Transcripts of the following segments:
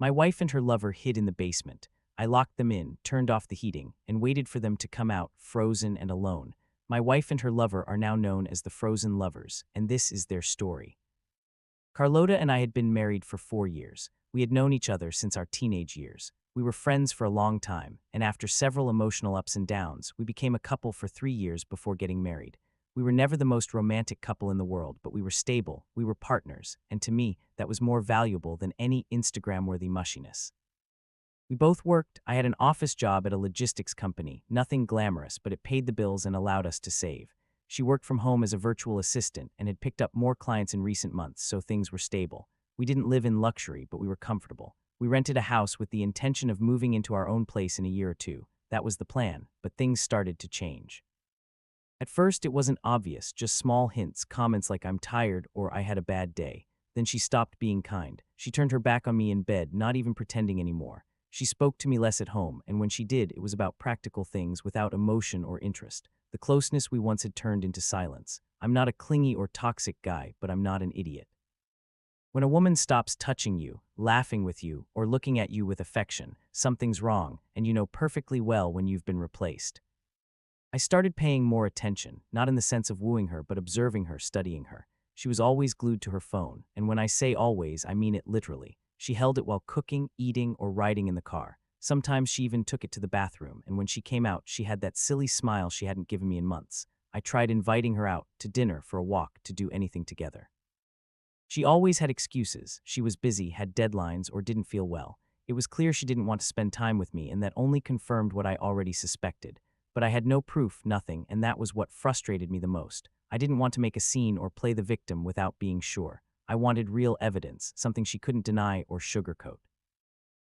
My wife and her lover hid in the basement. I locked them in, turned off the heating, and waited for them to come out, frozen and alone. My wife and her lover are now known as the Frozen Lovers, and this is their story. Carlota and I had been married for 4 years. We had known each other since our teenage years. We were friends for a long time, and after several emotional ups and downs, we became a couple for 3 years before getting married. We were never the most romantic couple in the world, but we were stable, we were partners, and to me, that was more valuable than any Instagram-worthy mushiness. We both worked. I had an office job at a logistics company, nothing glamorous, but it paid the bills and allowed us to save. She worked from home as a virtual assistant and had picked up more clients in recent months, so things were stable. We didn't live in luxury, but we were comfortable. We rented a house with the intention of moving into our own place in a year or two. That was the plan, but things started to change. At first, it wasn't obvious, just small hints, comments like "I'm tired" or "I had a bad day." Then she stopped being kind. She turned her back on me in bed, not even pretending anymore. She spoke to me less at home, and when she did, it was about practical things without emotion or interest. The closeness we once had turned into silence. I'm not a clingy or toxic guy, but I'm not an idiot. When a woman stops touching you, laughing with you, or looking at you with affection, something's wrong, and you know perfectly well when you've been replaced. I started paying more attention, not in the sense of wooing her, but observing her, studying her. She was always glued to her phone, and when I say always, I mean it literally. She held it while cooking, eating, or riding in the car. Sometimes she even took it to the bathroom, and when she came out, she had that silly smile she hadn't given me in months. I tried inviting her out, to dinner, for a walk, to do anything together. She always had excuses. She was busy, had deadlines, or didn't feel well. It was clear she didn't want to spend time with me, and that only confirmed what I already suspected. But I had no proof, nothing, and that was what frustrated me the most. I didn't want to make a scene or play the victim without being sure. I wanted real evidence, something she couldn't deny or sugarcoat.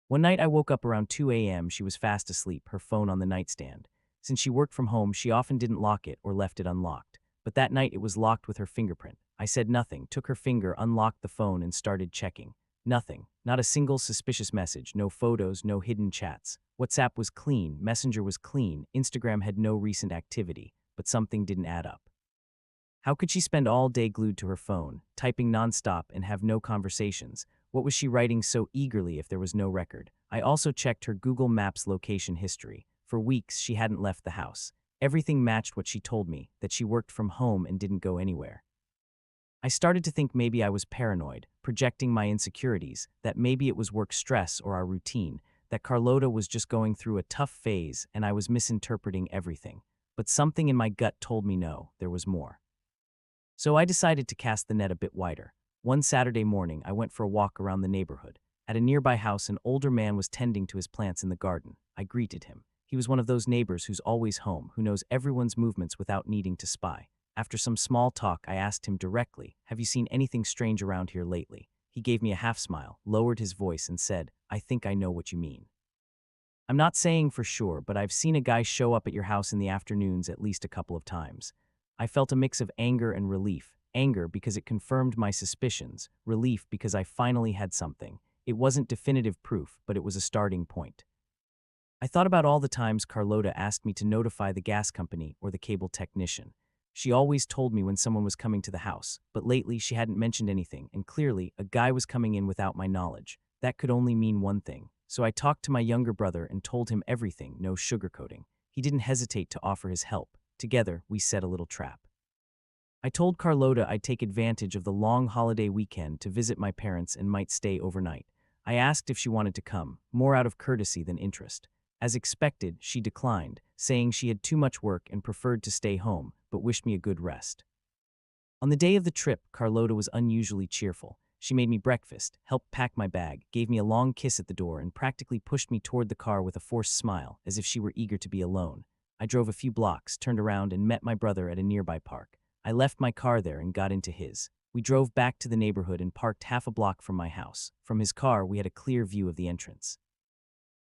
One night I woke up around 2 a.m. She was fast asleep, her phone on the nightstand. Since she worked from home, she often didn't lock it or left it unlocked. But that night it was locked with her fingerprint. I said nothing, took her finger, unlocked the phone, and started checking. Nothing. Not a single suspicious message, no photos, no hidden chats. WhatsApp was clean, Messenger was clean, Instagram had no recent activity, but something didn't add up. How could she spend all day glued to her phone, typing nonstop, and have no conversations? What was she writing so eagerly if there was no record? I also checked her Google Maps location history. For weeks, she hadn't left the house. Everything matched what she told me, that she worked from home and didn't go anywhere. I started to think maybe I was paranoid, projecting my insecurities, that maybe it was work stress or our routine, that Carlota was just going through a tough phase and I was misinterpreting everything. But something in my gut told me no, there was more. So I decided to cast the net a bit wider. One Saturday morning, I went for a walk around the neighborhood. At a nearby house, an older man was tending to his plants in the garden. I greeted him. He was one of those neighbors who's always home, who knows everyone's movements without needing to spy. After some small talk, I asked him directly, "Have you seen anything strange around here lately?" He gave me a half smile, lowered his voice, and said, "I think I know what you mean. I'm not saying for sure, but I've seen a guy show up at your house in the afternoons at least a couple of times." I felt a mix of anger and relief. Anger because it confirmed my suspicions, relief because I finally had something. It wasn't definitive proof, but it was a starting point. I thought about all the times Carlota asked me to notify the gas company or the cable technician. She always told me when someone was coming to the house, but lately she hadn't mentioned anything, and clearly, a guy was coming in without my knowledge. That could only mean one thing. So I talked to my younger brother and told him everything, no sugarcoating. He didn't hesitate to offer his help. Together, we set a little trap. I told Carlota I'd take advantage of the long holiday weekend to visit my parents and might stay overnight. I asked if she wanted to come, more out of courtesy than interest. As expected, she declined, saying she had too much work and preferred to stay home, but wished me a good rest. On the day of the trip, Carlota was unusually cheerful. She made me breakfast, helped pack my bag, gave me a long kiss at the door, and practically pushed me toward the car with a forced smile, as if she were eager to be alone. I drove a few blocks, turned around, and met my brother at a nearby park. I left my car there and got into his. We drove back to the neighborhood and parked half a block from my house. From his car, we had a clear view of the entrance.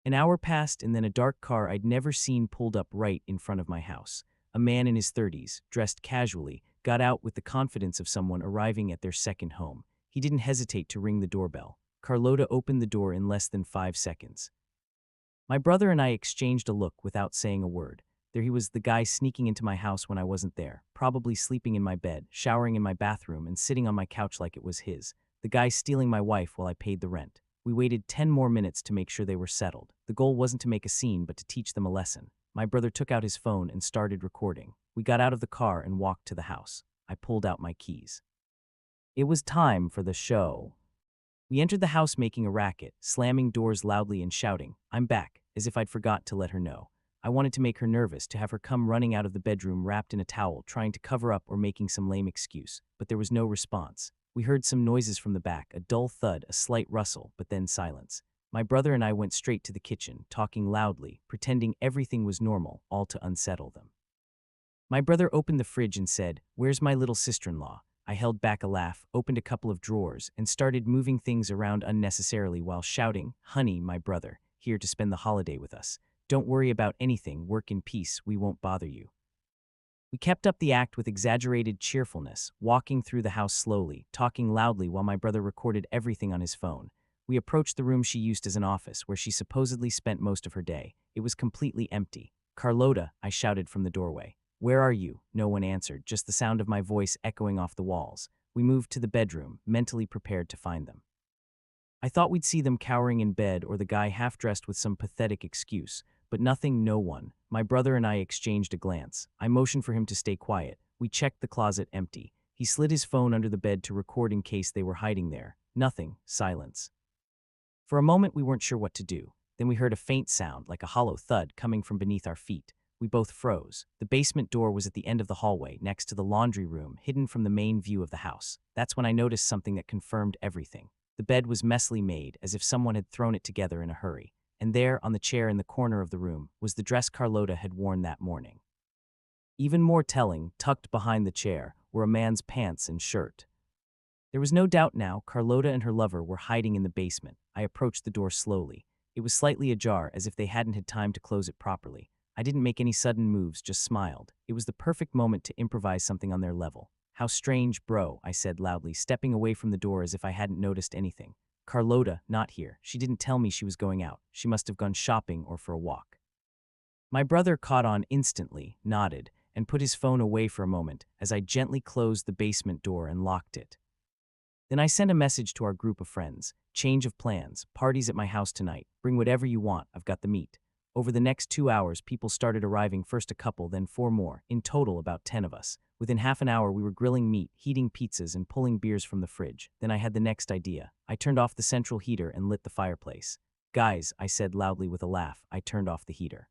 An hour passed, and then a dark car I'd never seen pulled up right in front of my house. A man in his 30s, dressed casually, got out with the confidence of someone arriving at their second home. He didn't hesitate to ring the doorbell. Carlota opened the door in less than 5 seconds. My brother and I exchanged a look without saying a word. There he was, the guy sneaking into my house when I wasn't there, probably sleeping in my bed, showering in my bathroom, and sitting on my couch like it was his. The guy stealing my wife while I paid the rent. We waited 10 more minutes to make sure they were settled. The goal wasn't to make a scene, but to teach them a lesson. My brother took out his phone and started recording. We got out of the car and walked to the house. I pulled out my keys. It was time for the show. We entered the house making a racket, slamming doors loudly and shouting, "I'm back," as if I'd forgot to let her know. I wanted to make her nervous, to have her come running out of the bedroom wrapped in a towel, trying to cover up or making some lame excuse. But there was no response. We heard some noises from the back, a dull thud, a slight rustle, but then silence. My brother and I went straight to the kitchen, talking loudly, pretending everything was normal, all to unsettle them. My brother opened the fridge and said, "Where's my little sister-in-law?" I held back a laugh, opened a couple of drawers, and started moving things around unnecessarily while shouting, "Honey, my brother, here to spend the holiday with us. Don't worry about anything, work in peace, we won't bother you." We kept up the act with exaggerated cheerfulness, walking through the house slowly, talking loudly while my brother recorded everything on his phone. We approached the room she used as an office, where she supposedly spent most of her day. It was completely empty. "Carlota," I shouted from the doorway. "Where are you?" No one answered, just the sound of my voice echoing off the walls. We moved to the bedroom, mentally prepared to find them. I thought we'd see them cowering in bed or the guy half-dressed with some pathetic excuse, but nothing, no one. My brother and I exchanged a glance. I motioned for him to stay quiet. We checked the closet, empty. He slid his phone under the bed to record in case they were hiding there. Nothing, silence. For a moment we weren't sure what to do. Then we heard a faint sound, like a hollow thud, coming from beneath our feet. We both froze. The basement door was at the end of the hallway, next to the laundry room, hidden from the main view of the house. That's when I noticed something that confirmed everything. The bed was messily made, as if someone had thrown it together in a hurry. And there, on the chair in the corner of the room, was the dress Carlota had worn that morning. Even more telling, tucked behind the chair, were a man's pants and shirt. There was no doubt now, Carlota and her lover were hiding in the basement. I approached the door slowly. It was slightly ajar, as if they hadn't had time to close it properly. I didn't make any sudden moves, just smiled. It was the perfect moment to improvise something on their level. "How strange, bro," I said loudly, stepping away from the door as if I hadn't noticed anything. "Carlota, not here. She didn't tell me she was going out. She must have gone shopping or for a walk." My brother caught on instantly, nodded, and put his phone away for a moment as I gently closed the basement door and locked it. Then I sent a message to our group of friends. "Change of plans. Parties at my house tonight. Bring whatever you want. I've got the meat." Over the next 2 hours, people started arriving, first a couple, then 4 more. In total, about 10 of us. Within half an hour, we were grilling meat, heating pizzas, and pulling beers from the fridge. Then I had the next idea. I turned off the central heater and lit the fireplace. "Guys," I said loudly with a laugh. I turned off the heater.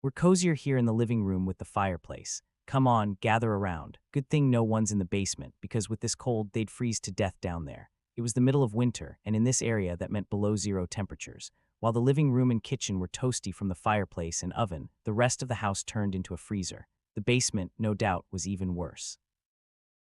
"We're cozier here in the living room with the fireplace. Come on, gather around. Good thing no one's in the basement, because with this cold, they'd freeze to death down there." It was the middle of winter, and in this area that meant below zero temperatures. While the living room and kitchen were toasty from the fireplace and oven, the rest of the house turned into a freezer. The basement, no doubt, was even worse.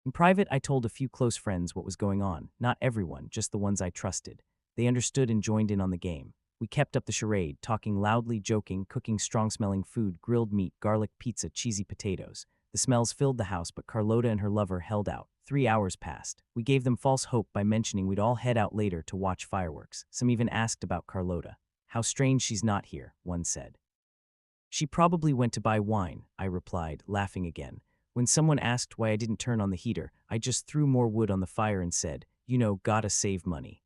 In private, I told a few close friends what was going on. Not everyone, just the ones I trusted. They understood and joined in on the game. We kept up the charade, talking loudly, joking, cooking strong-smelling food, grilled meat, garlic pizza, cheesy potatoes. The smells filled the house, but Carlota and her lover held out. 3 hours passed. We gave them false hope by mentioning we'd all head out later to watch fireworks. Some even asked about Carlota. "How strange she's not here," one said. "She probably went to buy wine," I replied, laughing again. When someone asked why I didn't turn on the heater, I just threw more wood on the fire and said, "Gotta save money."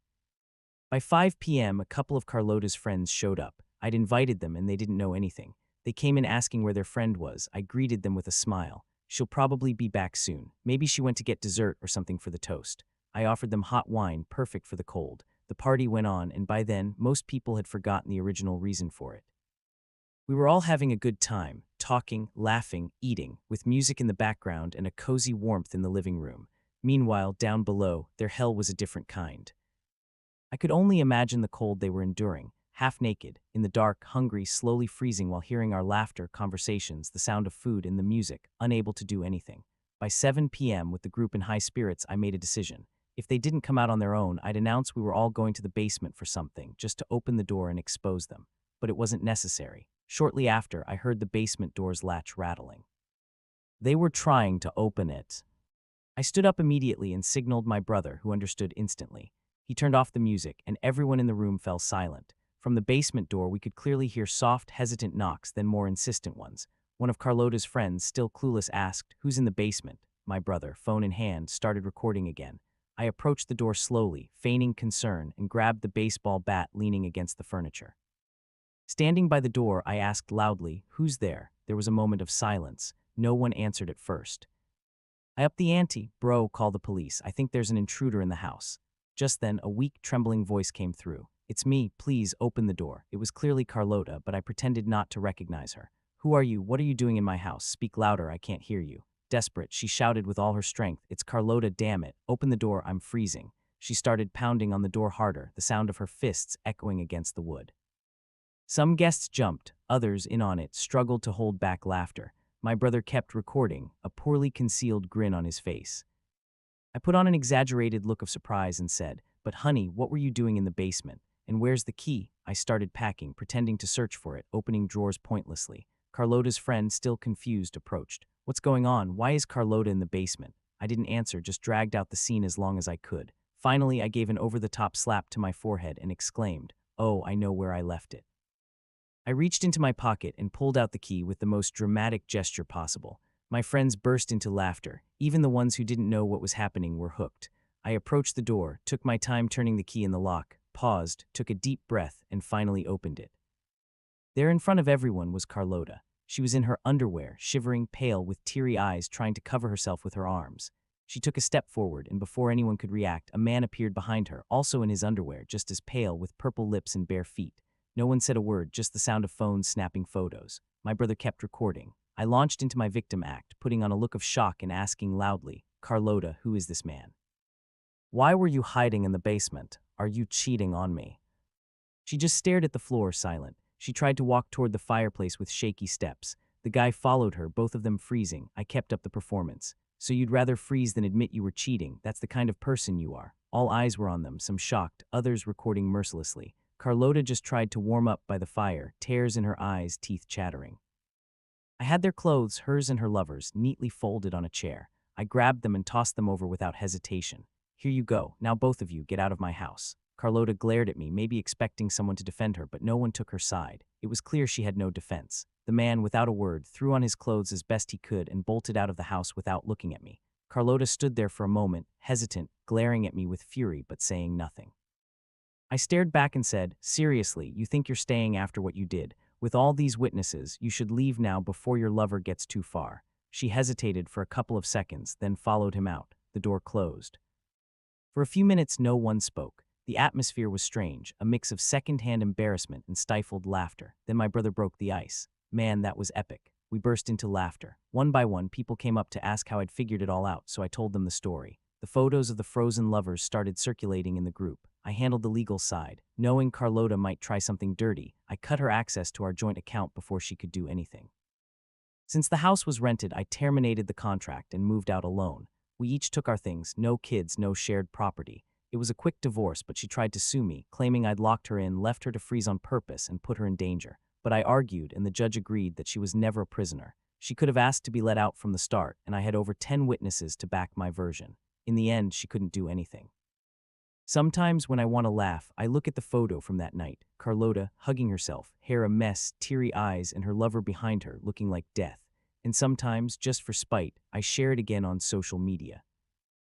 By 5 p.m., a couple of Carlota's friends showed up. I'd invited them and they didn't know anything. They came in asking where their friend was. I greeted them with a smile. "She'll probably be back soon. Maybe she went to get dessert or something for the toast." I offered them hot wine, perfect for the cold. The party went on, and by then, most people had forgotten the original reason for it. We were all having a good time, talking, laughing, eating, with music in the background and a cozy warmth in the living room. Meanwhile, down below, their hell was a different kind. I could only imagine the cold they were enduring, half naked, in the dark, hungry, slowly freezing while hearing our laughter, conversations, the sound of food, and the music, unable to do anything. By 7 p.m., with the group in high spirits, I made a decision. If they didn't come out on their own, I'd announce we were all going to the basement for something, just to open the door and expose them. But it wasn't necessary. Shortly after, I heard the basement door's latch rattling. They were trying to open it. I stood up immediately and signaled my brother, who understood instantly. He turned off the music, and everyone in the room fell silent. From the basement door, we could clearly hear soft, hesitant knocks, then more insistent ones. One of Carlota's friends, still clueless, asked, "Who's in the basement?" My brother, phone in hand, started recording again. I approached the door slowly, feigning concern, and grabbed the baseball bat leaning against the furniture. Standing by the door, I asked loudly, "Who's there?" There was a moment of silence. No one answered at first. "I upped the ante. Bro, call the police. I think there's an intruder in the house." Just then, a weak, trembling voice came through. "It's me. Please open the door." It was clearly Carlota, but I pretended not to recognize her. "Who are you? What are you doing in my house? Speak louder. I can't hear you." Desperate, she shouted with all her strength, "It's Carlota, damn it. Open the door. I'm freezing." She started pounding on the door harder, the sound of her fists echoing against the wood. Some guests jumped, others, in on it, struggled to hold back laughter. My brother kept recording, a poorly concealed grin on his face. I put on an exaggerated look of surprise and said, "But honey, what were you doing in the basement? And where's the key?" I started packing, pretending to search for it, opening drawers pointlessly. Carlota's friend, still confused, approached. "What's going on? Why is Carlota in the basement?" I didn't answer, just dragged out the scene as long as I could. Finally, I gave an over-the-top slap to my forehead and exclaimed, "Oh, I know where I left it." I reached into my pocket and pulled out the key with the most dramatic gesture possible. My friends burst into laughter. Even the ones who didn't know what was happening were hooked. I approached the door, took my time turning the key in the lock, paused, took a deep breath, and finally opened it. There in front of everyone was Carlota. She was in her underwear, shivering, pale, with teary eyes, trying to cover herself with her arms. She took a step forward, and before anyone could react, a man appeared behind her, also in his underwear, just as pale, with purple lips and bare feet. No one said a word, just the sound of phones snapping photos. My brother kept recording. I launched into my victim act, putting on a look of shock and asking loudly, "Carlota, who is this man? Why were you hiding in the basement? Are you cheating on me?" She just stared at the floor, silent. She tried to walk toward the fireplace with shaky steps. The guy followed her, both of them freezing. I kept up the performance. "So you'd rather freeze than admit you were cheating? That's the kind of person you are." All eyes were on them, some shocked, others recording mercilessly. Carlota just tried to warm up by the fire, tears in her eyes, teeth chattering. I had their clothes, hers and her lover's, neatly folded on a chair. I grabbed them and tossed them over without hesitation. "Here you go. Now both of you, get out of my house." Carlota glared at me, maybe expecting someone to defend her, but no one took her side. It was clear she had no defense. The man, without a word, threw on his clothes as best he could and bolted out of the house without looking at me. Carlota stood there for a moment, hesitant, glaring at me with fury but saying nothing. I stared back and said, "Seriously, you think you're staying after what you did? With all these witnesses, you should leave now before your lover gets too far." She hesitated for a couple of seconds, then followed him out. The door closed. For a few minutes, no one spoke. The atmosphere was strange, a mix of second-hand embarrassment and stifled laughter. Then my brother broke the ice. Man, that was epic. We burst into laughter. One by one, people came up to ask how I'd figured it all out, so I told them the story. The photos of the frozen lovers started circulating in the group. I handled the legal side. Knowing Carlota might try something dirty, I cut her access to our joint account before she could do anything. Since the house was rented, I terminated the contract and moved out alone. We each took our things, no kids, no shared property. It was a quick divorce, but she tried to sue me, claiming I'd locked her in, left her to freeze on purpose, and put her in danger. But I argued, and the judge agreed that she was never a prisoner. She could have asked to be let out from the start, and I had over 10 witnesses to back my version. In the end, she couldn't do anything. Sometimes when I want to laugh, I look at the photo from that night. Carlota, hugging herself, hair a mess, teary eyes, and her lover behind her, looking like death. And sometimes, just for spite, I share it again on social media.